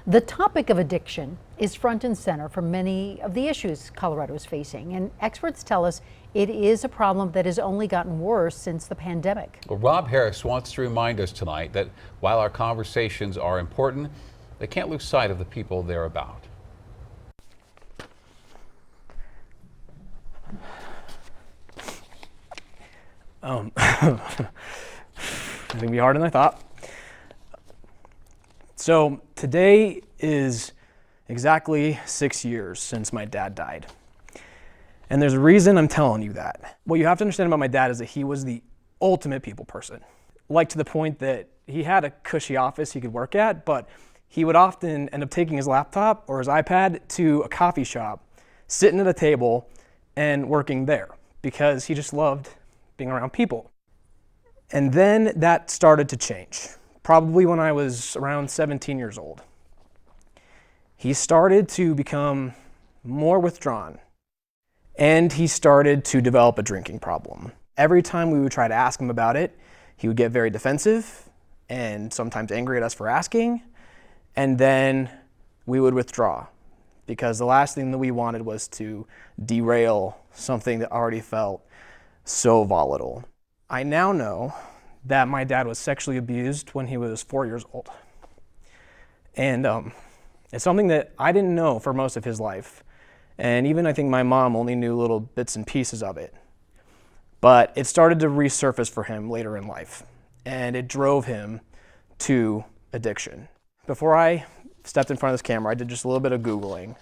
The topic of addiction is front and center for many of the issues Colorado is facing, and experts tell us it is a problem that has only gotten worse since the pandemic. Well, Rob Harris wants to remind us tonight that while our conversations are important, they can't lose sight of the people they're about. It's gonna be harder than I thought. So today is exactly 6 years since my dad died. And there's a reason I'm telling you that. What you have to understand about my dad is that he was the ultimate people person. Like to the point that he had a cushy office he could work at, but he would often end up taking his laptop or his iPad to a coffee shop, sitting at a table and working there because he just loved being around people. And then that started to change, probably when I was around 17 years old. He started to become more withdrawn, and he started to develop a drinking problem. Every time we would try to ask him about it, he would get very defensive and sometimes angry at us for asking, and then we would withdraw because the last thing that we wanted was to derail something that already felt so volatile. I now know that my dad was sexually abused when he was 4 years old. And it's something that I didn't know for most of his life. And even I think my mom only knew little bits and pieces of it. But it started to resurface for him later in life. And it drove him to addiction. Before I stepped in front of this camera, I did just a little bit of Googling.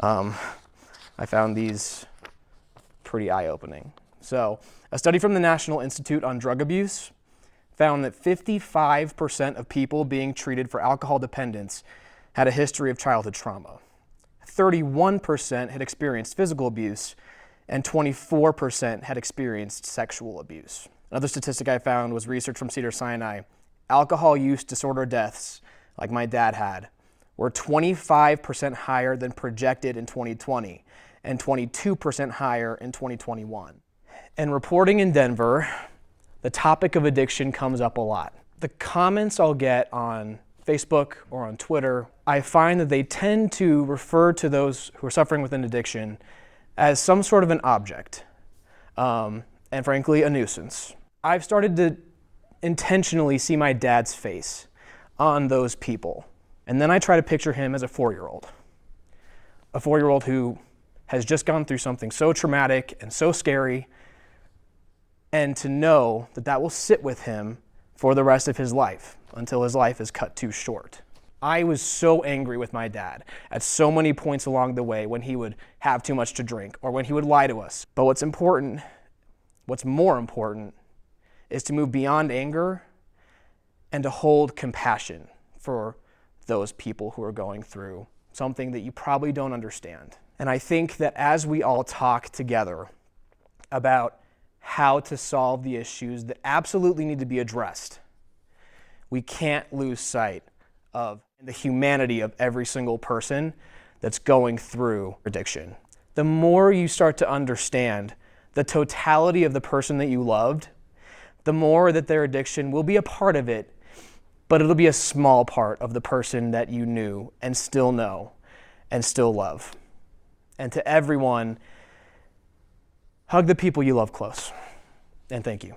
I found these pretty eye-opening. So, a study from the National Institute on Drug Abuse found that 55% of people being treated for alcohol dependence had a history of childhood trauma. 31% had experienced physical abuse, and 24% had experienced sexual abuse. Another statistic I found was research from Cedars-Sinai. Alcohol use disorder deaths, like my dad had, were 25% higher than projected in 2020, and 22% higher in 2021. And reporting in Denver, the topic of addiction comes up a lot. The comments I'll get on Facebook or on Twitter, I find that they tend to refer to those who are suffering with an addiction as some sort of an object, and frankly, a nuisance. I've started to intentionally see my dad's face on those people. And then I try to picture him as a 4-year-old. A 4-year-old who has just gone through something so traumatic and so scary, and to know that that will sit with him for the rest of his life until his life is cut too short. I was so angry with my dad at so many points along the way when he would have too much to drink or when he would lie to us. But what's more important, is to move beyond anger and to hold compassion for those people who are going through something that you probably don't understand. And I think that as we all talk together about how to solve the issues that absolutely need to be addressed, we can't lose sight of the humanity of every single person that's going through addiction. The more you start to understand the totality of the person that you loved, the more that their addiction will be a part of it, but it'll be a small part of the person that you knew and still know and still love. And to everyone, hug the people you love close. And thank you.